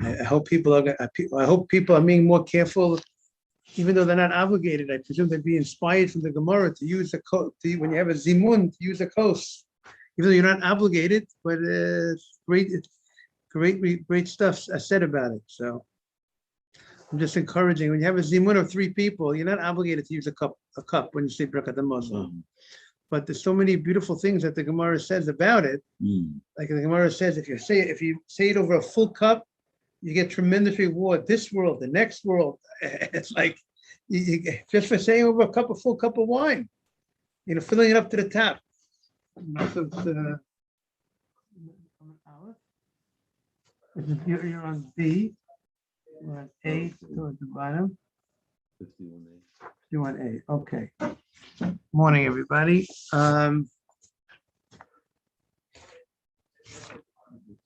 I hope people are being more careful, even though they're not obligated. I presume they'd be inspired from the Gemara to use a coat when you have a zimun, to use a kos, even though you're not obligated. But great stuff said about it. So I'm just encouraging. When you have a zimun of 3 people, you're not obligated to use a cup when you say Birkat Hamazon. But there's so many beautiful things that the Gemara says about it. Like the Gemara says, if you say it over a full cup, you get tremendous reward. This world, the next world. It's like just for saying over a full cup of wine, filling it up to the top. You're on B. We're on A towards the bottom. 51A. Okay. Morning, everybody.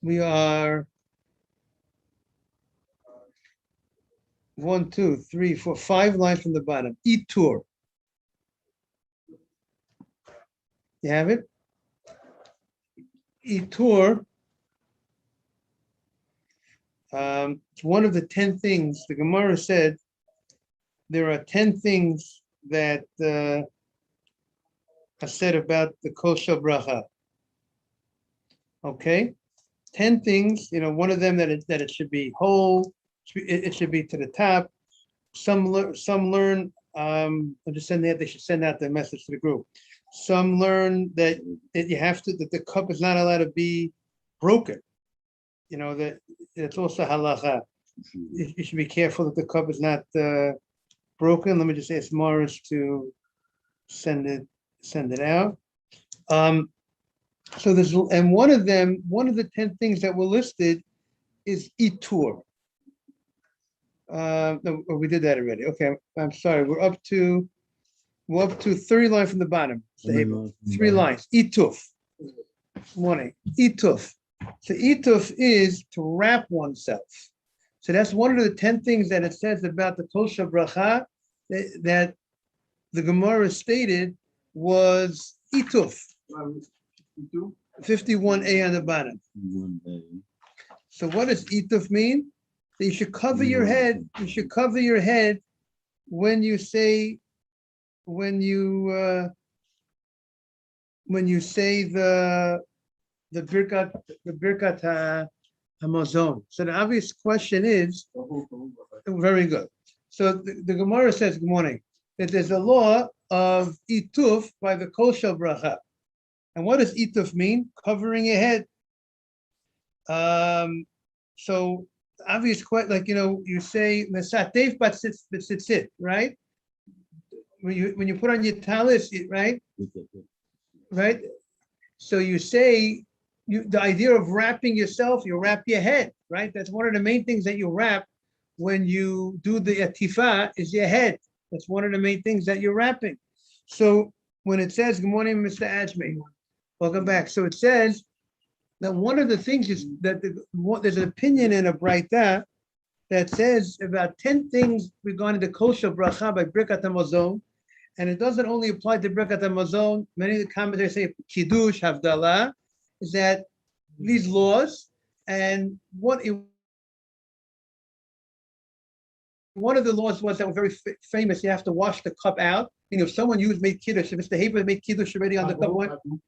We are 1, 2, 3, 4, 5 lines from the bottom. Itur. You have it? Itur. It's one of the 10 things. The Gemara said there are 10 things that are said about the kosher bracha. Okay, 10 things. One of them that it should be whole. It should be to the top. Some learn. I'm just saying that they should send out the message to the group. Some learn that you have to, that the cup is not allowed to be broken. That it's also halacha. You should be careful that the cup is not broken. Let me just ask Morris to send it out. So there's, and one of the 10 things that were listed is itur. No, we did that already. Okay, I'm sorry. We're up to 30 lines from the bottom. 3 lines. Ituf. Morning. Ituf. So ituf is to wrap oneself. So that's one of the 10 things that it says about the kosher bracha that the Gemara stated was ituf. 51A on the bottom. So what does ituf mean? That you should cover your head. You should cover your head when you say the Birkat Hamazon. So the obvious question is, very good. So the Gemara says, good morning, that there's a law of ituf by the kosher bracha. And what does ituf mean? Covering your head. So obvious question, like, you say Mesatev Batzitzit, right? When you put on your talis, right? Right? So you say the idea of wrapping yourself, you wrap your head, right? That's one of the main things that you wrap when you do the atifa is your head. That's one of the main things that you're wrapping. So when it says, good morning, Mr. Ajmi, welcome back. So it says that one of the things is that there's an opinion in a Braita that says about 10 things regarding the kosher bracha by Birkat Hamazon, and it doesn't only apply to Birkat Hamazon. Many of the commentators say Kiddush, Havdalah, is that these laws, and one of the laws was that were very famous. You have to wash the cup out. If someone made Kiddush, if Mr. Haber made Kiddush already on the cup,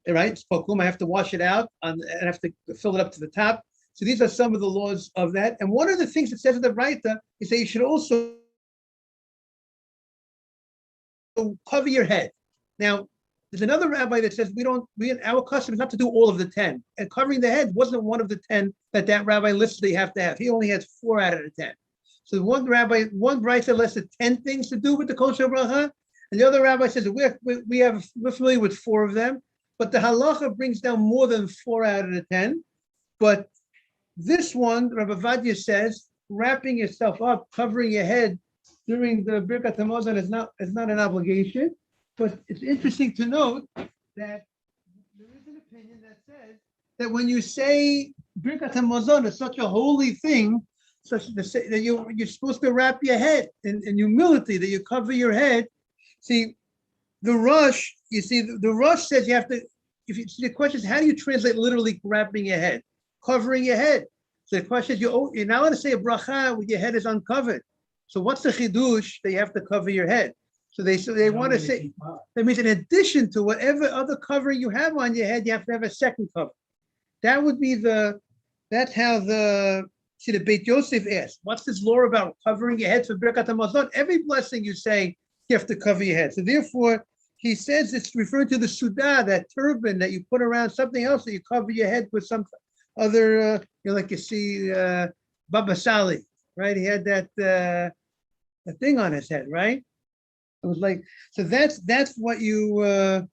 right? It's Pokum, I have to wash it out and I have to fill it up to the top. So these are some of the laws of that. And one of the things it says in the Braita is that you should also cover your head. Now, there's another rabbi that says our custom is not to do all of the 10. And covering the head wasn't one of the 10 that rabbi listed you have to have. He only had 4 out of the 10. So one Braita listed 10 things to do with the kosher bracha, and the other rabbi says we're familiar with 4 of them, but the halacha brings down more than 4 out of the 10. But this one, Rabbi Vadia says, wrapping yourself up, covering your head during the Birkat Hamazon is not an obligation. But it's interesting to note that there is an opinion that says that when you say Birkat Hamazon is such a holy thing, such that you're supposed to wrap your head in humility, that you cover your head. See, the Rosh says you have to. The question is, how do you translate literally wrapping your head, covering your head? So the question is, you're not allowed to say a bracha when your head is uncovered. So what's the chidush that you have to cover your head? So they want to say, that means in addition to whatever other covering you have on your head, you have to have a second cover. That would be that's how the Beit Yosef asked, what's this law about covering your head for Birkat HaMazon? Every blessing you say, you have to cover your head. So therefore, he says it's referring to the Sudah, that turban that you put around something else that you cover your head with some other, like you see Baba Sali, right? He had that thing on his head, right? It was like, so that's what you,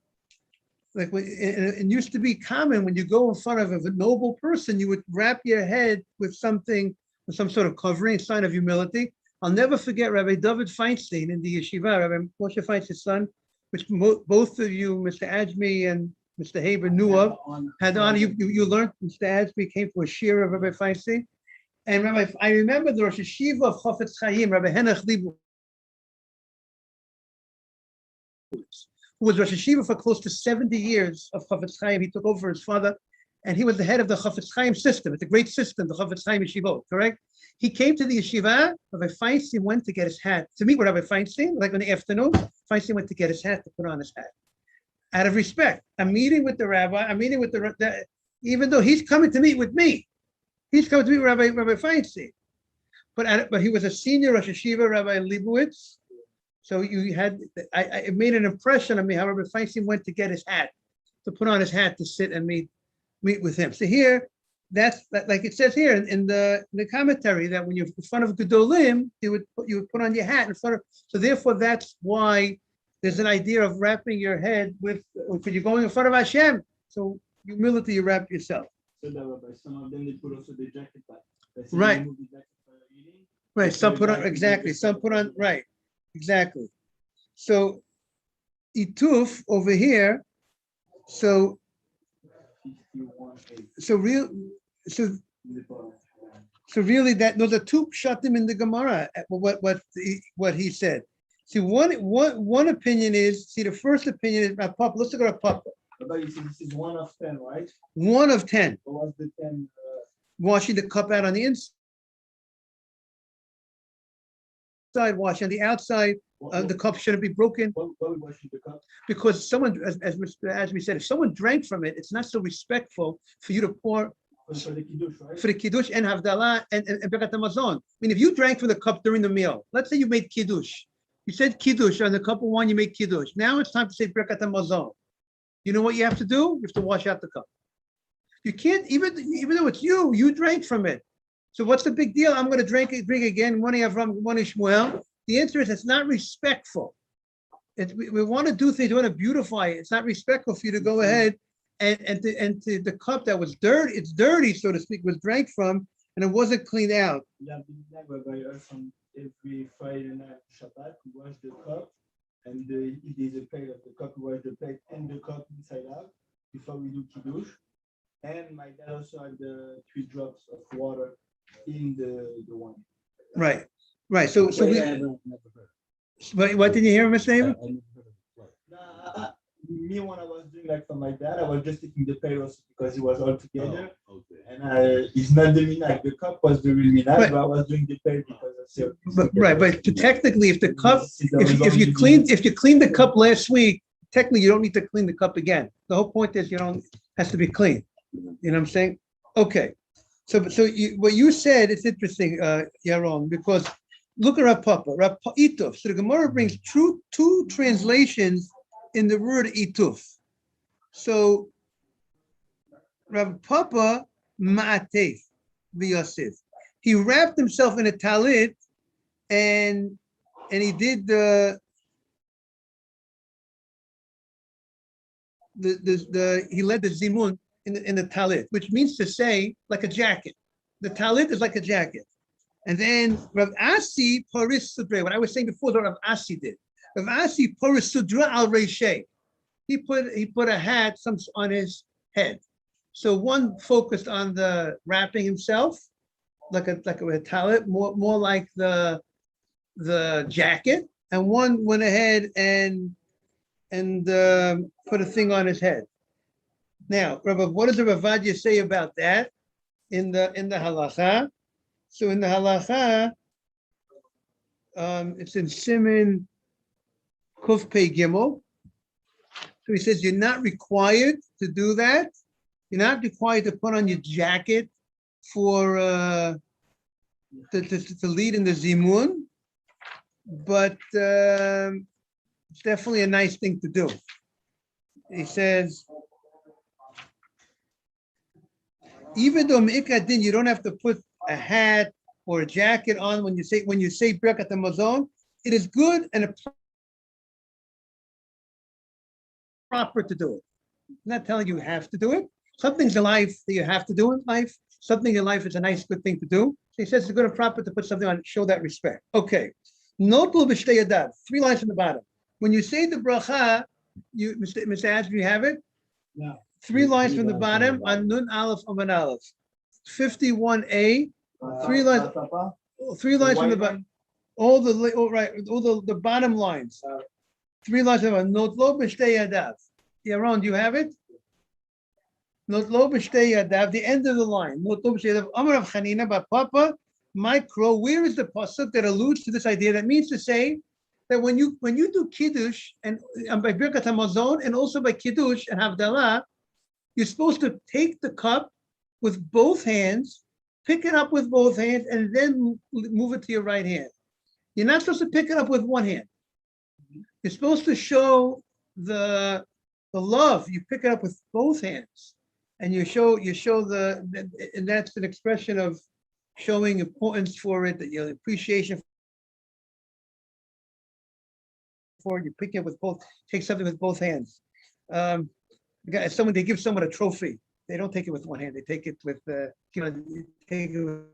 like, it used to be common when you go in front of a noble person, you would wrap your head with something, with some sort of covering, sign of humility. I'll never forget Rabbi David Feinstein in the yeshiva, Rabbi Moshe Feinstein's son, which both of you, Mr. Ajmi and Mr. Haber, knew of, had on. You learned, Mr. Ajmi came to a shir of Rabbi Feinstein. And I remember the Rosh Hashiva of Chofetz Chaim, Rabbi Henoch Leibowitz, who was Rosh Hashiva for close to 70 years of Chofetz Chaim. He took over his father, and he was the head of the Chofetz Chaim system. It's a great system, the Chofetz Chaim yeshiva, correct? He came to the yeshiva. Rabbi Feinstein went to get his hat, to meet with Rabbi Feinstein, like in the afternoon. Feinstein went to get his hat, to put on his hat. Out of respect, I'm meeting with the rabbi, I'm meeting with even though he's coming to meet with me, he's coming to meet with Rabbi Feinstein. But he was a senior Rosh Hashiva, Rabbi Leibowitz. So it made an impression on me how Rabbi Feinstein went to get his hat, to put on his hat to sit and meet with him. So here, that's like it says here in the commentary, that when you're in front of Gedolim, you would put on your hat in front of. So therefore, that's why there's an idea of wrapping your head with, when you're going in front of Hashem. So humility, you wrap yourself. So that by some of them they put also the jacket back. Right. Right. Some put on exactly. Some put on right. Exactly. So Ituf over here. So really that those are two pshatim in the Gemara. What he said. See, one opinion is, the first opinion is about Papa. Let's look at Papa. But you see, this is 1 of 10, right? 1 of 10. What was the 10? Washing the cup out on the inside, washing on the outside. The cup shouldn't be broken. Why washing the cup? Because someone, as Mr. Ajmi said, if someone drank from it, it's not so respectful for you to pour for the kiddush, right? For the kiddush and havdalah and Birkat HaMazon. I mean, if you drank from the cup during the meal, let's say you made kiddush. You said kiddush on the cup of wine, you made kiddush. Now it's time to say Birkat HaMazon. You know what you have to do? You have to wash out the cup. You can't, even though it's you drank from it. So what's the big deal? I'm going to drink again. One Avram, one Ishmael. The answer is it's not respectful. We want to do things, we want to beautify it. It's not respectful for you to go ahead and to the cup that was dirty, it's dirty, so to speak, was drank from, and it wasn't cleaned out. Yeah, every Friday night Shabbat, we wash the cup, and if there's a plate of the cup, we wash the plate and the cup inside out before we do kiddush. And my dad also had the 3 drops of water in the wine. Right. So we. What did you hear, Mr. Haber? Me, when I was doing like for my dad, I was just taking the payros because it was all together. Oh, okay. And it's not the minhag. The cup was the real minhag, but I was doing the pay because I said. But technically, if the cup, if you cleaned the cup last week, technically you don't need to clean the cup again. The whole point is has to be clean. You know what I'm saying? Okay. So what you said is interesting, Yaron, because look at Rav Papa, Ituf. So the Gemara brings two translations in the word Ituf. So Rav Papa Ma'atef v'Yosef. He wrapped himself in a talit, and he did he led the zimun in the talit, which means to say like a jacket. The talit is like a jacket. And then Rav Asi Paris Sudra, what I was saying before, what Rav Asi did. Rav Asi Paris Sudra al Reishay. He put a hat on his head. So one focused on the wrapping himself, like a talit, more like the jacket, and one went ahead and put a thing on his head. Now, Rabbi, what does the Ravadia say about that? in the halacha. So in the halacha, it's in Siman Kuf Pei Gimel. So he says you're not required to do that. You're not required to put on your jacket for to lead in the zimun, but it's definitely a nice thing to do. He says, even though Me'ikad Din, you don't have to put a hat or a jacket on when you say Birkat Hamazon. It is good and proper to do it. I'm not telling you have to do it. Some things in life that you have to do in life. Something in life is a nice, good thing to do. So he says it's good and proper to put something on, show that respect. Okay. Notul b'shtei yadav. 3 lines from the bottom. When you say the bracha, Mr. Asher, you have it? Yeah. 3 lines from the bottom on Nun Aleph Amen Aleph. 51a. 3 lines. 3 lines from the bottom. All the bottom lines. 3 lines from the bottom. Notlo b'shtei yadav. Yaron, do you have it? Notlo b'shtei yadav. The end of the line. Notlo b'shtei yadav. Amar Rav Chanina bar Papa. Micro. Where is the pasuk that alludes to this idea? That means to say that when you do kiddush and by Birkat Hamazon and also by kiddush and havdalah, you're supposed to take the cup with both hands, pick it up with both hands, and then move it to your right hand. You're not supposed to pick it up with one hand. You're supposed to show the love. You pick it up with both hands, and you show and that's an expression of showing importance for it, that your appreciation for it. You pick it with both, take something with both hands. They give someone a trophy. They don't take it with one hand. They take it with take it with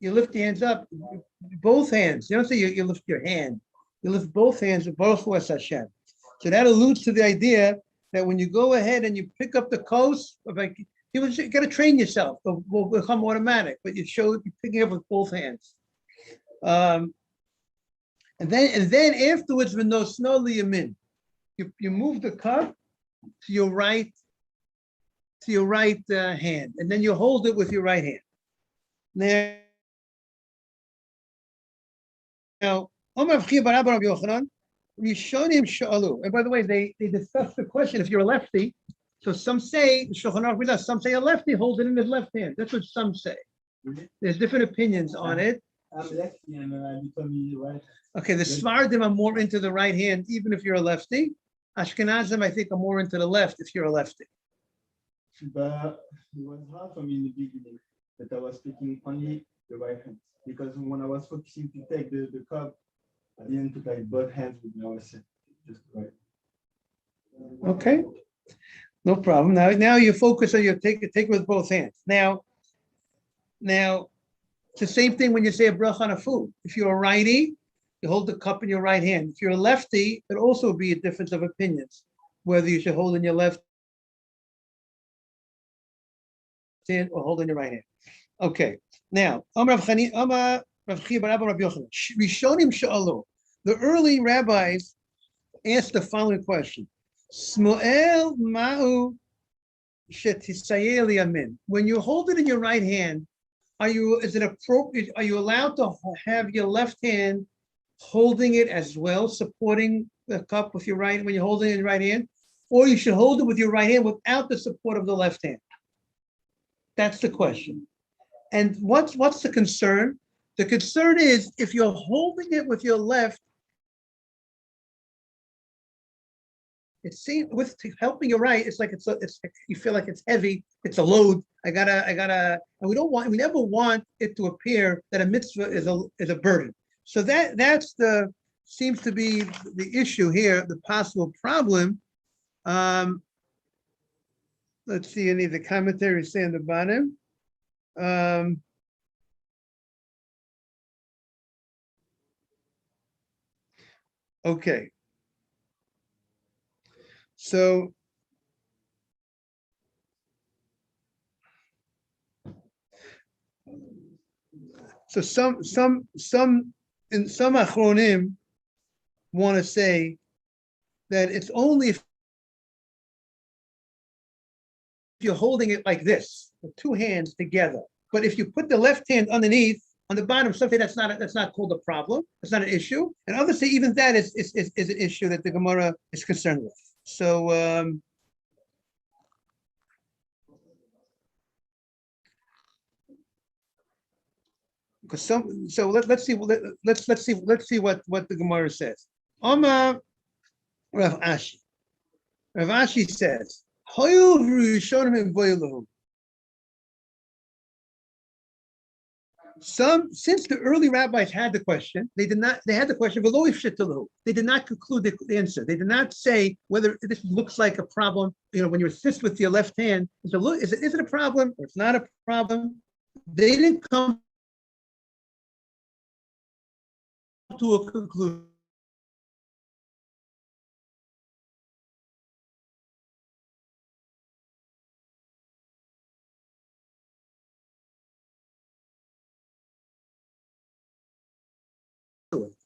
you lift your hands up, both hands. You don't say you lift your hand. You lift both hands with Berachos Hashem. So that alludes to the idea that when you go ahead and you pick up the kos, like you got to train yourself. It will become automatic, but you're picking up with both hands. And then afterwards, when no snow yamin, you move the cup to your right hand, and then you hold it with your right hand. Now, and by the way, they discussed the question if you're a lefty. So some say some say a lefty holds it in his left hand. That's what some say. There's different opinions on it. I'm lefty and I become right. Okay, the Sfardim are more into the right hand, even if you're a lefty. Ashkenazim, I think, are more into the left if you're a lefty. But it was hard for me in the beginning that I was picking only the right hand, because when I was focusing to take the cup, I didn't put like both hands with me. I was just right. Okay, no problem. Now you focus on your take it with both hands. Now it's the same thing when you say a bracha on a food. If you're a righty, you hold the cup in your right hand. If you're a lefty, it also be a difference of opinions whether you should hold in your left hand or hold in your right hand. Okay. Now, the early rabbis asked the following question: Smuel ma'u shetisayel yamin. When you hold it in your right hand, is it appropriate? Are you allowed to have your left hand holding it as well, supporting the cup with your right when you're holding it in your right hand, or you should hold it with your right hand without the support of the left hand? That's the question. And what's the concern? The concern is if you're holding it with your left, it seems with helping your right, it's like you feel like it's heavy, it's a load. I gotta, and we never want it to appear that a mitzvah is a burden. So that's seems to be the issue here, the possible problem. Let's see any of the commentaries say on the bottom. Okay. So So some achronim want to say that it's only if you're holding it like this, with two hands together. But if you put the left hand underneath, on the bottom, something that's not called a problem. It's not an issue. And others say even that is an issue that the Gemara is concerned with. So because let's see what the Gemara says. Rav Ashi. Rav Ashi says, since the early rabbis had the question, they had the question, they did not conclude the answer. They did not say whether this looks like a problem, when you assist with your left hand, is it a problem or it's not a problem? They didn't come to a conclusion.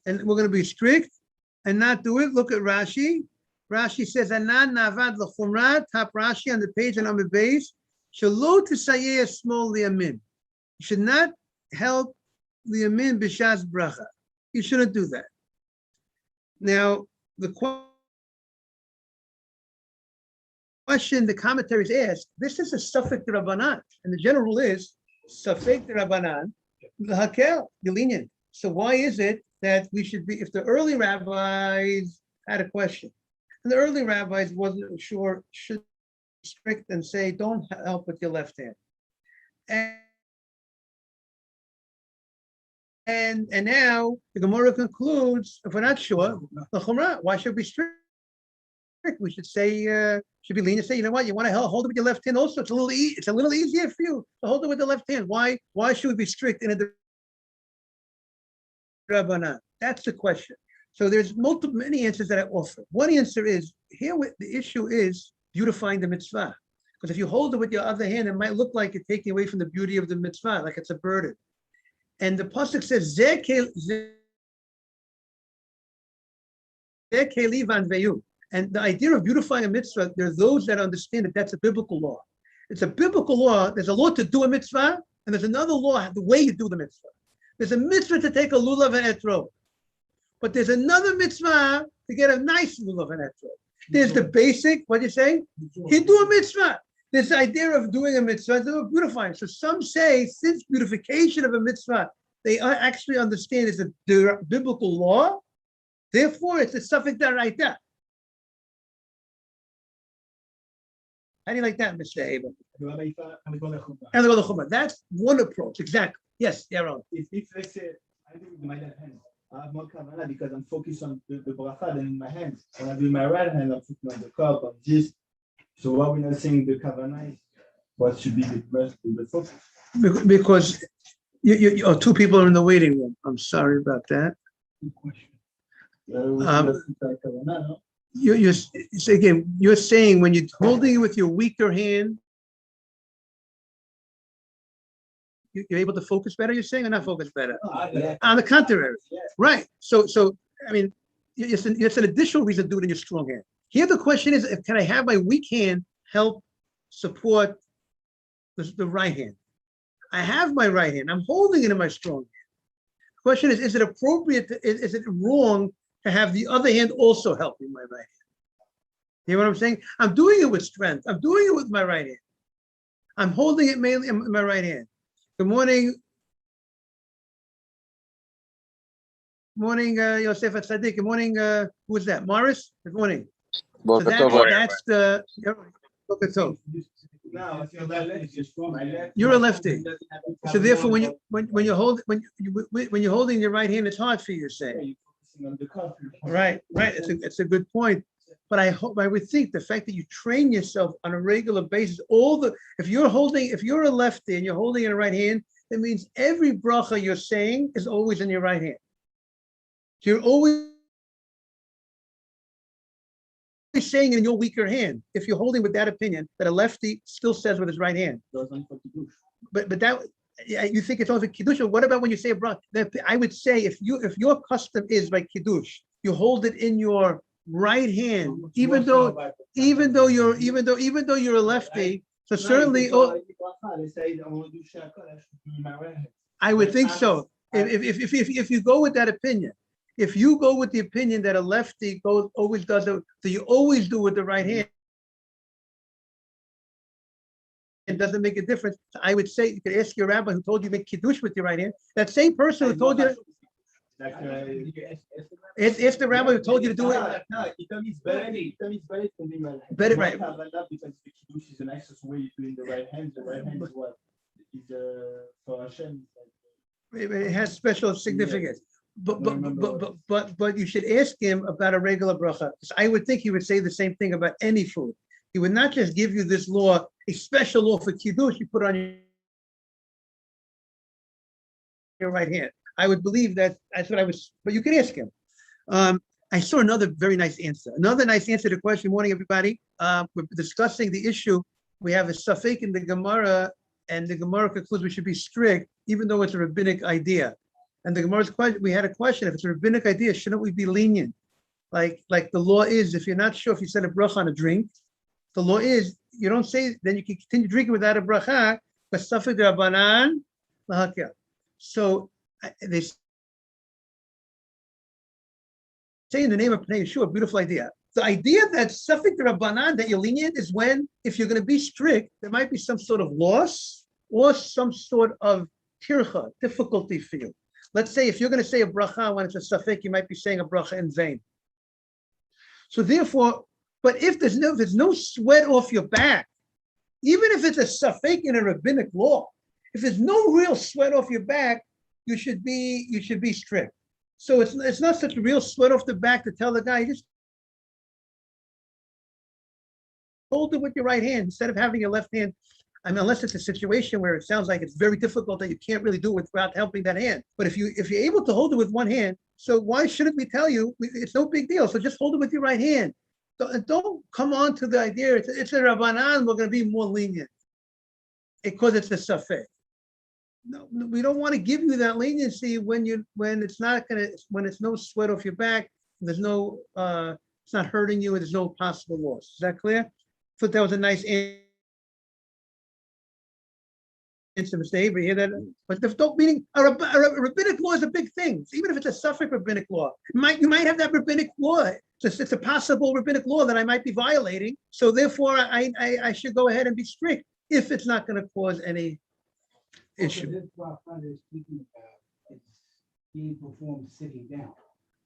And we're going to be strict and not do it. Look at Rashi. Rashi says, "Anan navad l'chumra." Top Rashi on the page and on the base. Shelo tisayeh small liyamin. You should not help liyamin b'shas bracha. You shouldn't do that. Now the question the commentaries ask, this is a suffix d'Rabbanan, and the general rule is suffix d'Rabbanan l'hakel, you're lenient. So why is it that we should be, if the early rabbis had a question, and the early rabbis wasn't sure, should be strict and say, don't help with your left hand. And now the Gemara concludes, if we're not sure, why should we be strict? We should say, should be lenient. Say, you know what? You want to hold it with your left hand. Also, it's a little easier for you to hold it with the left hand. Why should we be strict in a Rabbanan? That's the question. So there's many answers that I offer. One answer is here. The issue is beautifying the mitzvah, because if you hold it with your other hand, it might look like you're taking away from the beauty of the mitzvah, like it's a burden. And the pasuk says, "Zeh keli vanveyu." And the idea of beautifying a mitzvah, there are those that understand that that's a biblical law. It's a biblical law. There's a law to do a mitzvah, and there's another law, the way you do the mitzvah. There's a mitzvah to take a lulav and etrog, but there's another mitzvah to get a nice lulav and etrog. There's the basic, what do you say? You do a mitzvah. This idea of doing a mitzvah, of beautifying. So some say, since beautification of a mitzvah, they actually understand it's a biblical law, therefore it's a suffix d'oraita. How do you like that, Mr. Haber? That's one approach, exactly. Yes, Yaron. If let's say I do with my left hand, I have more kavanah because I'm focused on the bracha than in my hands. When I do my right hand, I'm focused on the cup, on this. So why we're not saying the kavanah is what should be the focus? Because two people are in the waiting room. I'm sorry about that. Good question. You're saying when you're holding it with your weaker hand, you're able to focus better, you're saying, or not focus better? On the contrary. Right. So I mean, it's an additional reason to do it in your strong hand. Here the question is, can I have my weak hand help support the right hand? I have my right hand. I'm holding it in my strong hand. The question is it appropriate, is it wrong to have the other hand also helping my right hand? You know what I'm saying? I'm doing it with strength. I'm doing it with my right hand. I'm holding it mainly in my right hand. Good morning. Morning, Yosef Atzadik. Good morning. Who is that? Morris? Good morning. So that's the. You're a lefty. So therefore, when you're holding your right hand, it's hard for you, you're saying. Right. It's a good point. But I would think the fact that you train yourself on a regular basis, if you're a lefty and you're holding in the right hand, that means every bracha you're saying is always in your right hand. So you're always saying in your weaker hand, if you're holding with that opinion that a lefty still says with his right hand. But that Yeah, you think it's only for kiddush. What about when you say a bracha? I would say if your custom is by kiddush, you hold it in your right hand, even though you're a lefty. So certainly, I would think so. If you go with that opinion, if you go with the opinion that a lefty always does it, so you always do with the right hand. It doesn't make a difference. I would say you could ask your rabbi who told you make kiddush with your right hand. That same person who told you. If the rabbi who told you to do it. No, he told me it's better. He told me it's better to be right. Better, right. Because the kiddush is an excess way you're doing the right hand. The right hand is what is for Hashem. It has special significance. But you should ask him about a regular bracha. I would think he would say the same thing about any food. He would not just give you this law, a special law for kiddush you put on your right hand. I would believe that's what I was, but you can ask him. I saw another very nice answer. Another nice answer to the question. Morning, everybody. We're discussing the issue. We have a suffix in the Gemara, and the Gemara concludes we should be strict, even though it's a rabbinic idea. And the Gemara's question, we had a question, if it's a rabbinic idea, shouldn't we be lenient? Like the law is, if you're not sure if you said a bracha on a drink, the law is, you don't say, then you can continue drinking without a bracha, but suffix rabbanan lahakya. So they say in the name of Pnei Yeshua, beautiful idea. The idea that suffix rabbanan, that you're lenient, is when, if you're going to be strict, there might be some sort of loss or some sort of tircha, difficulty for you. Let's say if you're going to say a bracha when it's a suffix, you might be saying a bracha in vain. So therefore, but if there's no sweat off your back, even if it's a suffix in a rabbinic law, if there's no real sweat off your back, you should be strict. So it's not such a real sweat off the back to tell the guy, just hold it with your right hand instead of having your left hand. I mean, unless it's a situation where it sounds like it's very difficult that you can't really do it without helping that hand. But if you're able to hold it with one hand, so why shouldn't we tell you it's no big deal? So just hold it with your right hand. Don't come on to the idea it's a rabbanan, we're going to be more lenient because it's a suffix. No, we don't want to give you that leniency when it's no sweat off your back, there's no it's not hurting you, and there's no possible loss. Is that clear? I thought that was a nice answer, Mr. Avery. Hear that? But don't meaning a rabbinic law is a big thing. Even if it's a suffix rabbinic law, you might have that rabbinic law. It's a possible rabbinic law that I might be violating. So therefore, I should go ahead and be strict if it's not going to cause any issue. This bracha they're speaking about is being performed sitting down.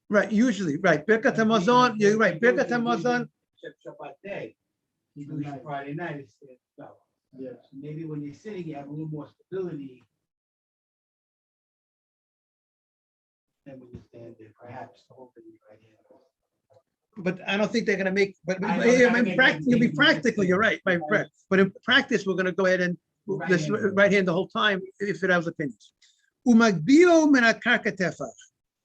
Right, usually, right. Birkat Hamazon, you're right. Birkat Hamazon. Shabbat day, usually Friday night is so. Yes. Maybe when you're sitting, you have a little more stability than when you stand there. Perhaps the whole thing right here. But I don't think they're going to make. But you'll be practical. You're right. But in practice, we're going to go ahead and this right hand the whole time if it has opinions. Umagbio menakaka tefach.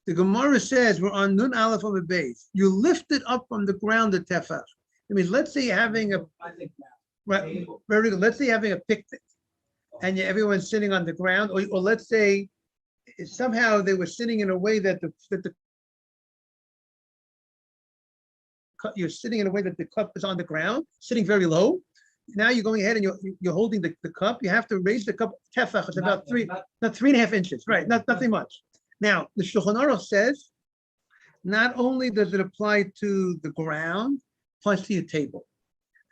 The Gemara says we're on Nun Aleph of a base. You lift it up from the ground, the tefach. I mean, let's say you're having a right, very good. Let's say you're having a picnic, and everyone's sitting on the ground, or let's say somehow they were sitting in a way that you're sitting in a way that the cup is on the ground, sitting very low. Now you're going ahead and you're holding the cup. You have to raise the cup. Tefach is about 3.5 inches, right? Nothing much. Now the Shulchan Aruch says, not only does it apply to the ground, it applies to your table.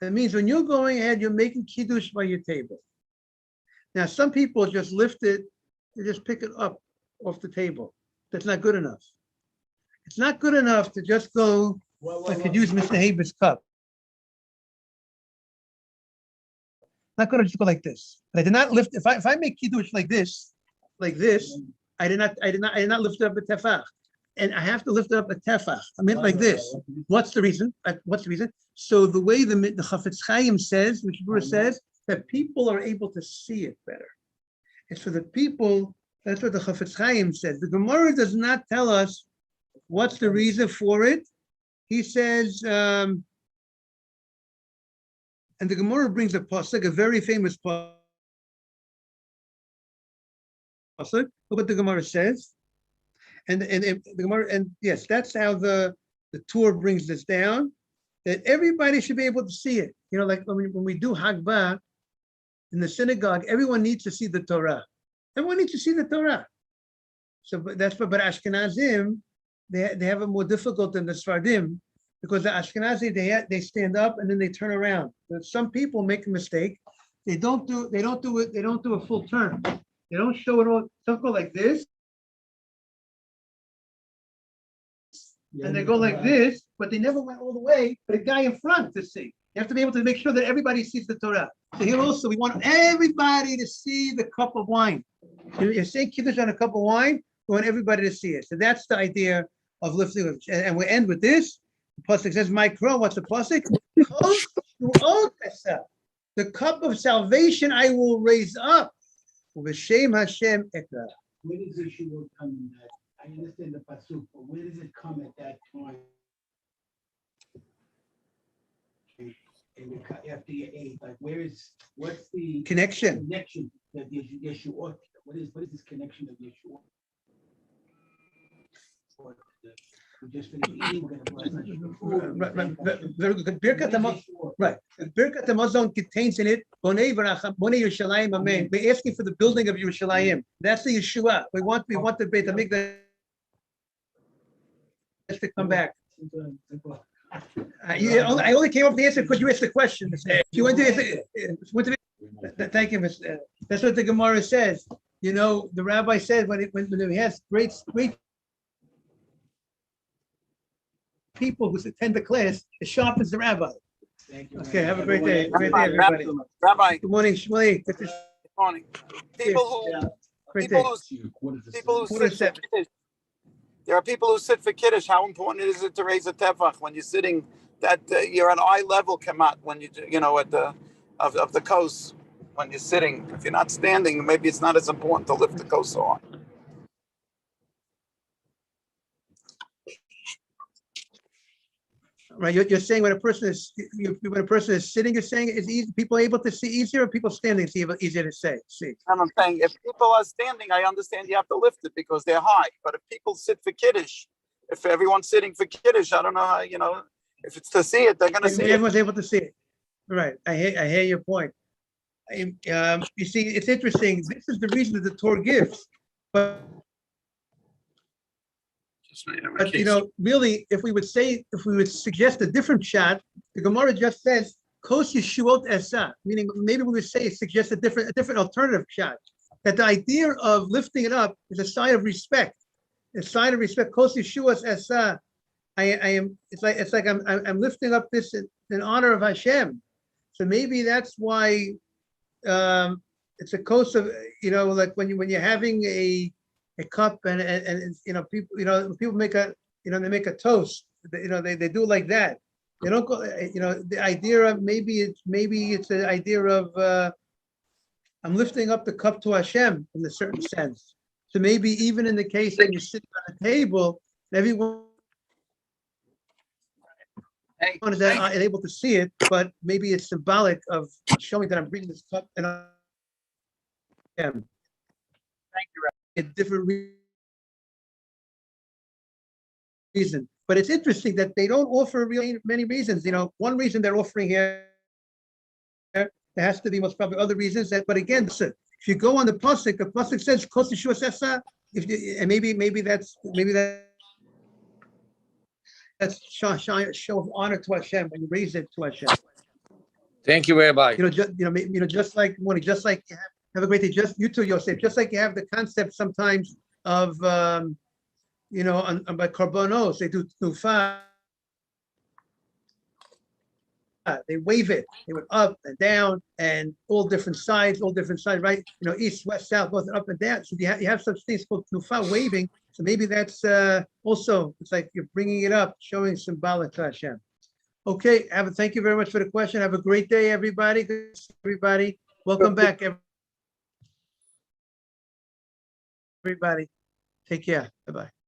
That means when you're going ahead, you're making kiddush by your table. Now some people just lift it, they just pick it up off the table. That's not good enough. It's not good enough to just go. I could use Mr. Haber's cup. Not going to just go like this. But I did not lift. If I make kiddush like this, I did not lift up the tefach, and I have to lift up a tefach. I meant like this. What's the reason? So the way the Chafetz Chaim says, which Bruce says, that people are able to see it better. It's for the people. That's what the Chafetz Chaim says. The Gemara does not tell us what's the reason for it. He says, and the Gemara brings a pasuk, a very famous pasuk. Look what the Gemara says. And the Gemara, and yes, that's how the Torah brings this down, that everybody should be able to see it. You know, like when we do Hagbah in the synagogue, everyone needs to see the Torah. Everyone needs to see the Torah. So but Ashkenazim, they have it more difficult than the Sfardim, because the Ashkenazi, they stand up and then they turn around. But some people make a mistake. They don't do a full turn. They don't show it all. Some go like this, and they go like this, but they never went all the way for the guy in front to see. You have to be able to make sure that everybody sees the Torah. So here also, we want everybody to see the cup of wine. You're saying Kiddush on a cup of wine, we want everybody to see it. So that's the idea of lifting. And we end with this. The pasuk says, "My crow." What's the pasuk? The cup of salvation I will raise up. V'shem Hashem ekra. Where does the Yeshua come in that? I understand the pasuk, but where does it come at that time? After you ate, like what's the Connection that Yeshua? What is this connection of Yeshua? We just finished eating. We're going to bless. Very good. Birkat right. Birkat Hamazon contains in it Bonei Yerushalayim Amen. We're asking for the building of Yerushalayim. That's the Yeshua. We want the Beit Hamikdash to come back. I only came up with the answer because you asked the question. You went to thank you, Mr. That's what the Gemara says. You know, the rabbi said when he has great people who attend the class, it sharpens the rabbi. Thank you. Okay, have a great day. Great day, Rabbi, everybody. Rabbi, Good morning, Shmuley. good morning. People Great day. who sit for Kiddush, there are people who sit for Kiddush. How important is it to raise a tefach when you're sitting? That you're at eye level, kamat, when you know at the of the coast when you're sitting. If you're not standing, maybe it's not as important to lift the coast so high. Right, you're saying when a person is sitting, you're saying is easy. People are able to see easier, or people standing see easier to see. And I'm saying if people are standing, I understand you have to lift it because they're high. But if people sit for Kiddush, if everyone's sitting for Kiddush, I don't know how, if it's to see it, they're going to see it. Everyone's able to see it. Right, I hear your point. You see, it's interesting. This is the reason that the Torah gives, but really, if we would suggest a different shot, the Gemara just says Kos Yeshuot Esa, meaning maybe we would suggest a different alternative shot. That the idea of lifting it up is a sign of respect. A sign of respect. Kos Yeshuot Esa. It's like I'm lifting up this in honor of Hashem. So maybe that's why it's a kos of like when you're having a cup and people make they make a toast, they do like that. They don't go, the idea of maybe it's the idea of I'm lifting up the cup to Hashem in a certain sense. So maybe even in the case that you're sitting on a table, everyone is able to see it, but maybe it's symbolic of showing that I'm bringing this cup and I am. Thank you, Rabbi. A different reason, but it's interesting that they don't offer really many reasons. One reason they're offering here, there has to be most probably other reasons. But again, if you go on the pasuk says Kos Yeshua Sesa. And maybe that's show of honor to Hashem when you raise it to Hashem. Thank you, Rabbi. Just like morning, just like you have a great day. Just you too, Yosef. Just like you have the concept sometimes of by karbonos, they do tufa. They wave it. They went up and down and all different sides, right? East, west, south, both up and down. So you have such things called tufa, waving. So maybe that's also, it's like you're bringing it up, showing symbolic to Hashem. Okay, thank you very much for the question. Have a great day, everybody. Good to see everybody. Welcome back, everybody. Take care. Bye-bye.